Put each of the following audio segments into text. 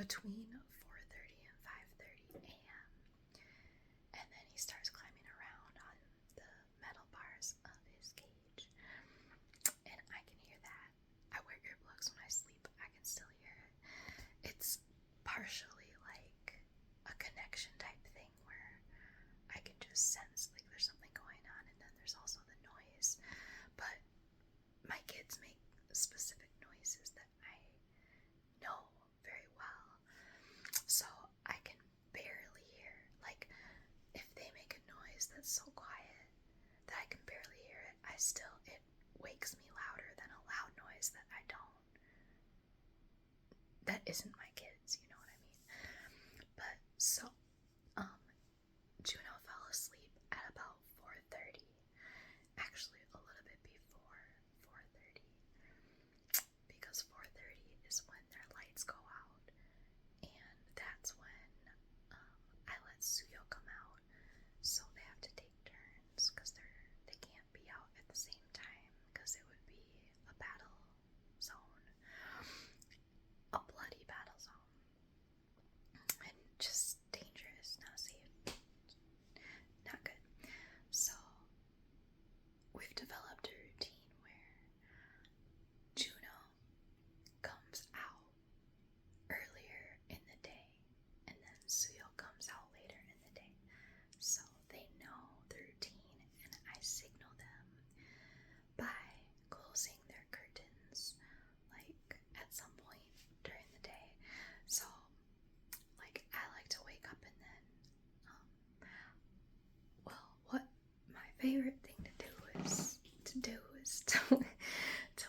between 4:30 and 5:30 a.m. And then he starts climbing around on the metal bars of his cage. And I can hear that. I wear earplugs when I sleep. I can still hear it. It's partially like a connection type thing where I can just sense like there's something going on, and then there's also the noise. But my kids make specific noises that I know very well, so I can barely hear. Like, if they make a noise that's so quiet that I can barely hear it, it wakes me louder than a loud noise that isn't my kids, you know what I mean? But so, Juno fell asleep at about 4:30. Actually, a little bit before 4:30, because 4:30 is when their lights go out, and that's when I let Suyo come out. So they have to take turns because they can't be out at the same time because it would be a battle zone, a bloody battle zone, and just dangerous, not safe, not good. So we've developed a routine where Juno comes out earlier in the day, and then Suyo comes out later in the day. So they know the routine, and I signal them by closing their curtains, like at some point during the day. So, like, I like to wake up and then, what my favorite thing to do is to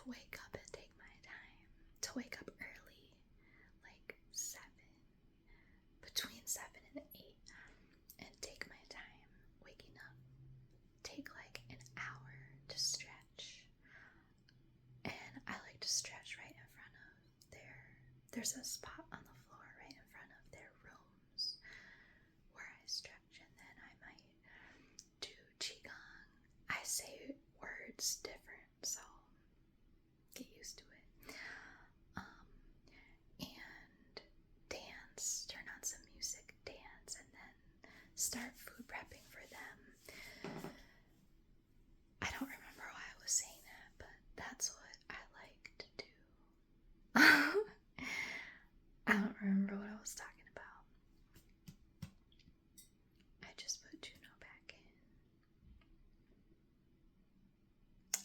wake up and take my time, to wake up early, like 7, between 7 and 8, and take my time waking up. Take like an hour to stretch, and I like to stretch right in front of there's a spot on the floor right in front of their rooms where I stretch, and then I might do qigong. I say words different, so get used to it. And dance, turn on some music, dance, and then start food prepping for them. I don't remember why I was saying that, but that's what I like to do. I don't remember what I was talking about. I just put Juno back in.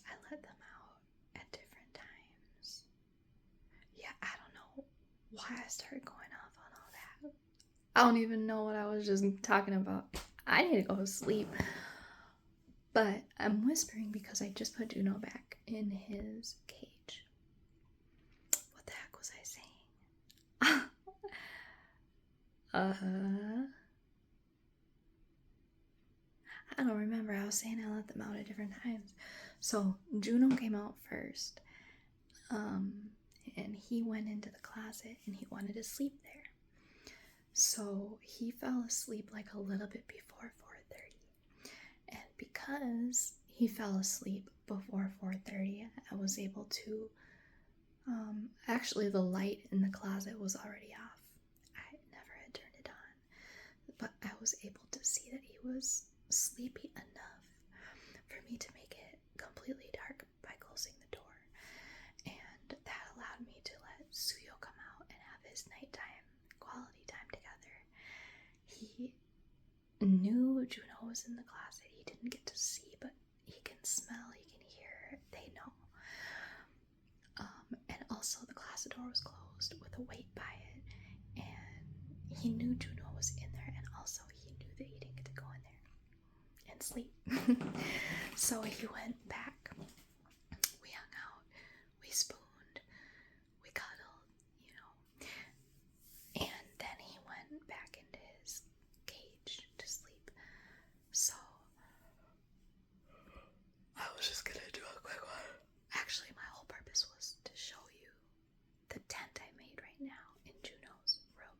I let them out at different times. Yeah, I don't know why I started going off on all that. I don't even know what I was just talking about. I need to go to sleep. But I'm whispering because I just put Juno back in his cage. What the heck was I saying? I don't remember. I was saying I let them out at different times. So Juno came out first. And he went into the closet and he wanted to sleep there. So he fell asleep like a little bit before 4:30. And because he fell asleep before 4:30, I was able to, actually the light in the closet was already off. I never had turned it on. But I was able to see that he was sleepy enough for me to make it completely dark by closing the door. And that allowed me to let Suyo come out and have his nighttime quality time together. He knew Juno was in the closet. He didn't get to see, but he can smell, he can hear, they know. And also the closet door was closed with a weight by it, and he knew Juno was in there, and also he knew that he didn't get to go in there and sleep. So he went back. We hung out, we spooned, we cuddled, and then he went back into his cage to sleep. So I was just gonna do a quick one. Actually, my whole purpose was to show you the tent I made right now in Juno's room.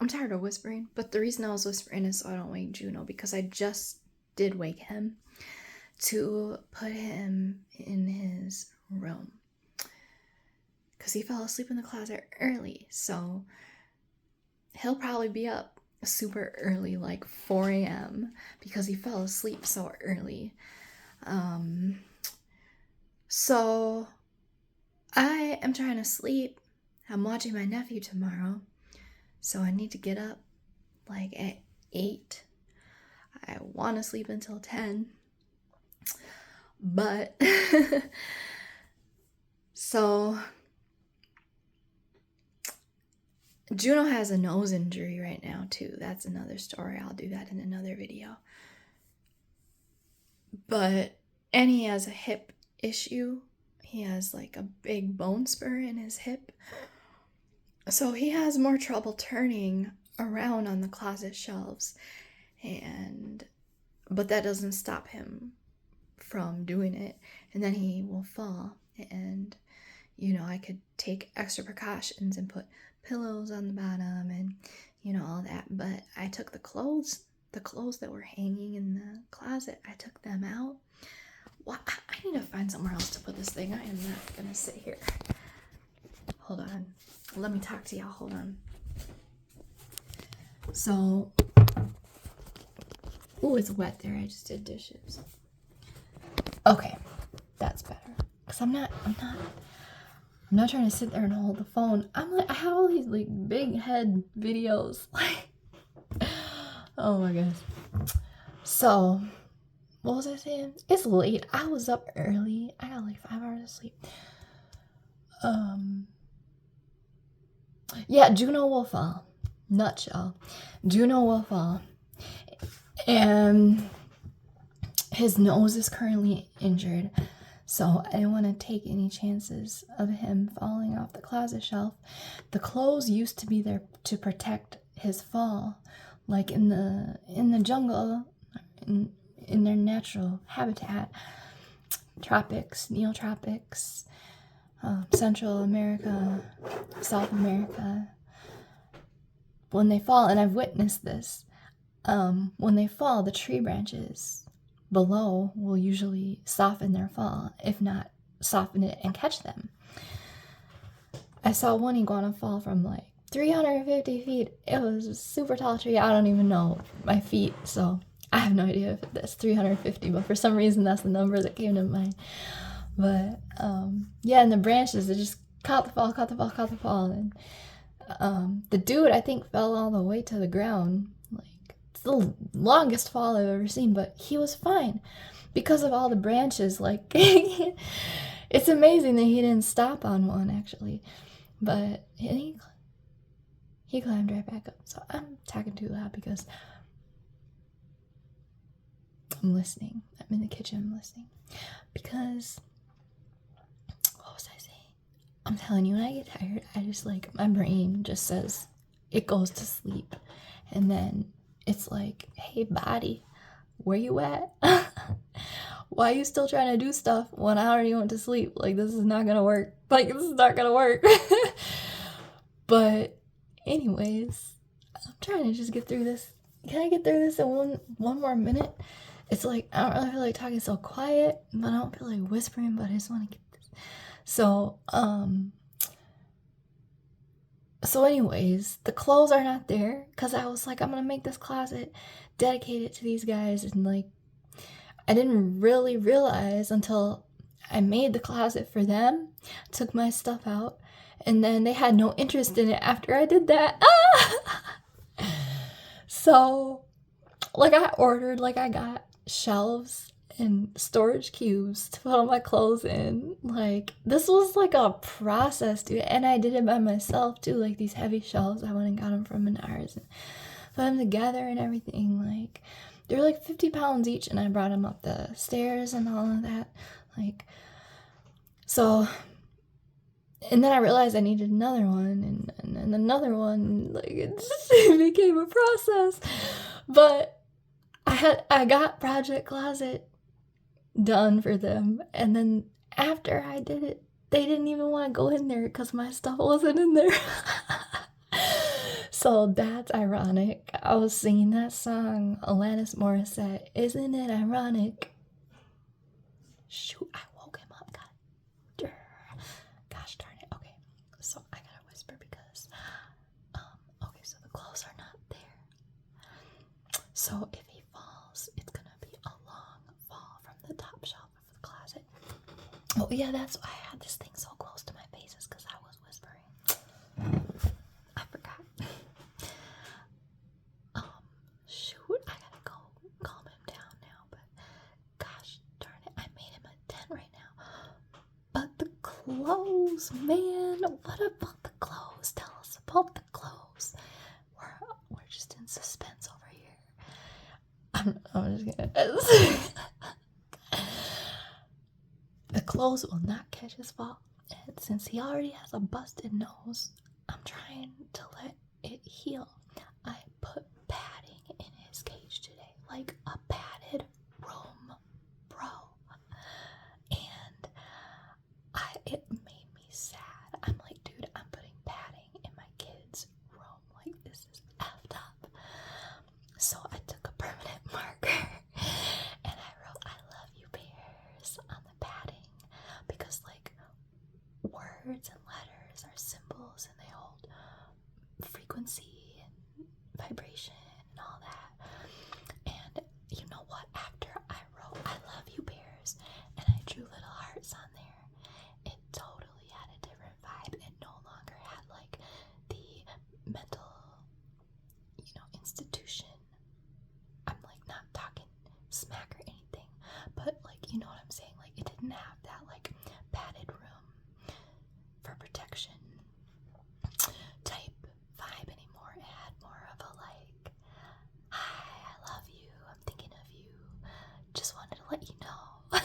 I'm tired of whispering, but the reason I was whispering is so I don't wake Juno, because I just did wake him to put him in his room. because he fell asleep in the closet early. So he'll probably be up super early, like 4 a.m., because he fell asleep so early. So I am trying to sleep. I'm watching my nephew tomorrow, so I need to get up like at 8. I want to sleep until 10, but so Juno has a nose injury right now too. That's another story. I'll do that in another video. And he has a hip issue. He has like a big bone spur in his hip. So he has more trouble turning around on the closet shelves. But that doesn't stop him from doing it. And then he will fall. And, I could take extra precautions and put pillows on the bottom and, all that. But I took the clothes that were hanging in the closet, I took them out. Well, I need to find somewhere else to put this thing. I am not gonna sit here. Hold on. Let me talk to y'all. Hold on. So, it's wet there. I just did dishes. Okay, that's better. Cause I'm not trying to sit there and hold the phone. I have all these like big head videos. Oh my gosh. So, what was I saying? It's late. I was up early. I got like 5 hours of sleep. Yeah, Juno will fall. Nutshell. Juno will fall. And his nose is currently injured. So I didn't want to take any chances of him falling off the closet shelf. The clothes used to be there to protect his fall. Like in the jungle, in their natural habitat, tropics, neotropics, Central America, South America, when they fall, and I've witnessed this, when they fall, the tree branches below will usually soften their fall, if not soften it and catch them. I saw one iguana fall from like 350 feet. It was a super tall tree. I don't even know my feet, so I have no idea if that's 350, but for some reason that's the number that came to mind. But yeah, and the branches, it just caught the fall, and the dude, I think, fell all the way to the ground. Like, it's the longest fall I've ever seen, but he was fine because of all the branches. Like, it's amazing that he didn't stop on one, actually. But he climbed right back up. So I'm talking too loud because I'm listening. I'm in the kitchen listening. Because, what was I saying? I'm telling you, when I get tired, I just like, my brain just says, it goes to sleep. And then it's like, hey, body, where you at? Why are you still trying to do stuff when I already went to sleep? Like, this is not gonna work. Like, this is not gonna work. But anyways, I'm trying to just get through this. Can I get through this in one more minute? It's like, I don't really feel like talking so quiet, but I don't feel like whispering, but I just want to get this. So anyways, the clothes are not there because I was like, I'm gonna make this closet dedicated to these guys, and like, I didn't really realize until I made the closet for them, took my stuff out, and then they had no interest in it after I did that. So, like, I got shelves and storage cubes to put all my clothes in. Like, this was like a process, dude, and I did it by myself too. Like, these heavy shelves, I went and got them from Menards and put them together and everything. Like, they were like 50 pounds each, and I brought them up the stairs and all of that. Like, so, and then I realized I needed another one, and another one. Like, it became a process. But I got Project Closet done for them, and then after I did it, they didn't even want to go in there because my stuff wasn't in there. So that's ironic. I was singing that song, Alanis Morissette, Isn't It Ironic? Shoot, I woke him up. Gosh darn it. Okay. So if he falls, it's gonna be a long fall from the top shelf of the closet. Oh yeah, that's why I had this thing so close to my face, is because I was whispering. I forgot. Shoot, I gotta go calm him down now, but gosh darn it, I made him a 10 right now. But the clothes, man, what about the clothes? Tell us about the clothes. We're just in suspense over here. I'm just gonna. The clothes will not catch his fall, and since he already has a busted nose, I'm trying to let it heal. I put padding in his cage today, like a padded room, bro. And it made me sad. I'm like, dude, I'm putting padding in my kid's room. Like, this is effed up. So I took a permanent marker and I wrote, "I love you, bears," on the padding, because like words and letters are symbols and they hold frequency and vibration and all that. And you know what? After I wrote "I love you, bears," and I drew little hearts on there, it totally had a different vibe. It no longer had like the mental, institution. I'm like not talking smack or anything, but like, you know what I'm saying? Like, it didn't have that like padded room for protection type vibe anymore. It had more of a like, "Hi, I love you, I'm thinking of you, just wanted to let you know,"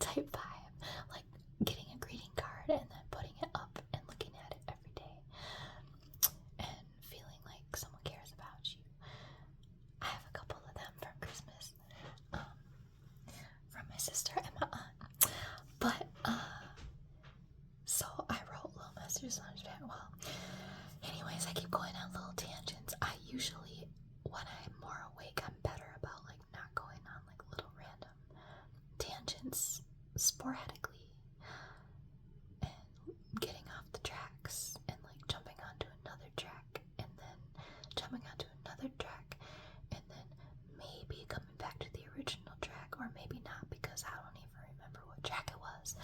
type vibe. Like getting a greeting card and then putting it up and looking at it every day and feeling like someone cares about you. I have a couple of them from Christmas, from my sister and my aunt. But so I wrote little messages on his back. Well, anyways, I keep going on little tangents. I usually, when I'm more awake, I'm better about like not going on like little random tangents sporadically and getting off the tracks and like jumping onto another track and then jumping onto another track and then maybe coming back to the original track, or maybe not, because I don't even remember what track it was.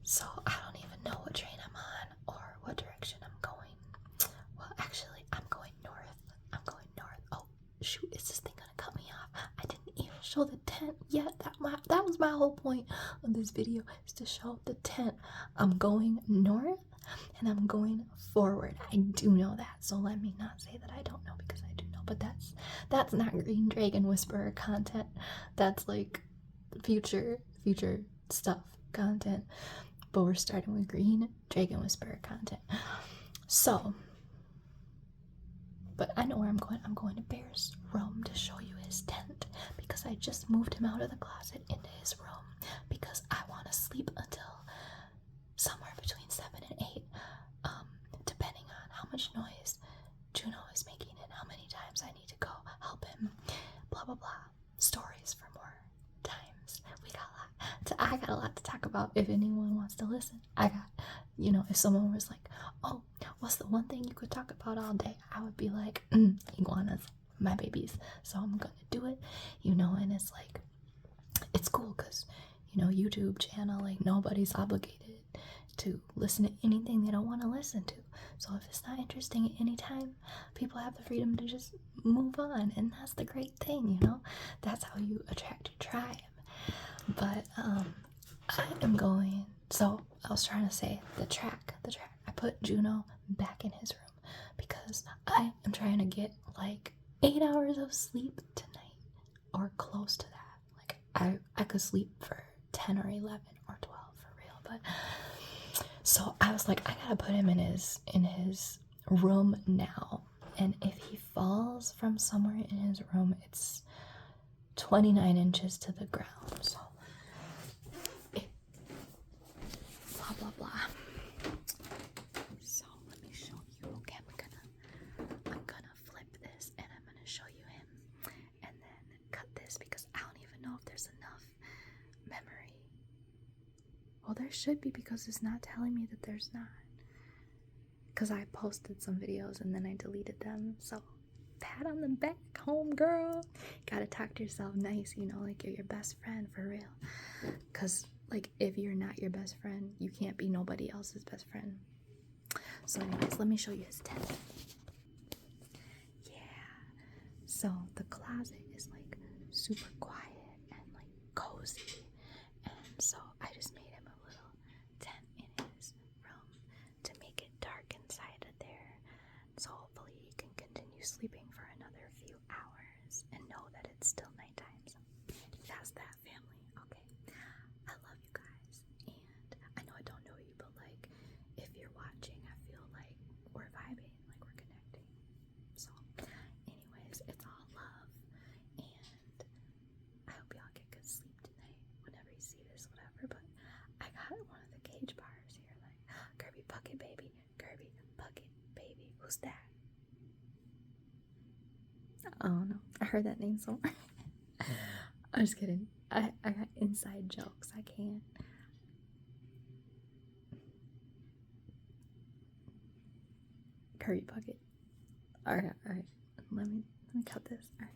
So I don't even know what train I'm on or what direction I'm going. Well, actually, I'm going north. Oh, shoot, is this thing gonna cut me off? I didn't even show the tent yet. That was my whole point of this video, is to show the tent. I'm going north and I'm going forward. I do know that, so let me not say that I don't know, because I do know. But that's not Green Dragon Whisperer content. That's like future stuff content. But we're starting with Green Dragon Whisperer content. So, but I know where I'm going. I'm going to Bear's room to show you his tent, because I just moved him out of the closet into his room, because I want to sleep until somewhere between 7 and 8, depending on how much noise Juno is making and how many times I need to go help him. Blah blah blah. Stories for more times. I got a lot to talk about. If anyone wants to listen, I got, if someone was like, "Oh, what's the one thing you could talk about all day?" I would be like, iguanas, my babies. So I'm gonna do it, and it's like, it's cool because, YouTube channel, like, nobody's obligated to listen to anything they don't want to listen to. So if it's not interesting at any time, people have the freedom to just move on, and that's the great thing, That's how you attract your tribe. But I am going. So I was trying to say the track. I put Juno back in his room because I am trying to get like 8 hours of sleep tonight, or close to that. Like I could sleep for 10 or 11 or 12 for real. But so I was like, I gotta put him in his room now. And if he falls from somewhere in his room, it's 29 inches to the ground. So blah blah blah. So let me show you. Okay, I'm gonna flip this and I'm gonna show you him, and then cut this, because I don't even know if there's enough memory. Well, there should be, because it's not telling me that there's not, because I posted some videos and then I deleted them. So pat on the back, home girl. Gotta talk to yourself nice, you know, like you're your best friend for real. Cause like if you're not your best friend, you can't be nobody else's best friend. So anyways, let me show you his tent. Yeah. So the closet is like super quiet and like cozy. And so I just made him a little tent in his room to make it dark inside of there. So hopefully he can continue sleeping for another few hours and know that it's still nighttime. So that's that, family. Okay. I love you guys. And I know I don't know you, but like if you're watching, I feel like we're vibing, like we're connecting. So anyways, it's all love. And I hope y'all get good sleep tonight whenever you see this, whatever. But I got one of the cage bars here, like Kirby Bucket Baby, Kirby Bucket Baby. Who's that? Oh no, I heard that name somewhere. I'm just kidding. I got inside jokes. I can't. Curry Bucket. Alright. Let me cut this. Alright.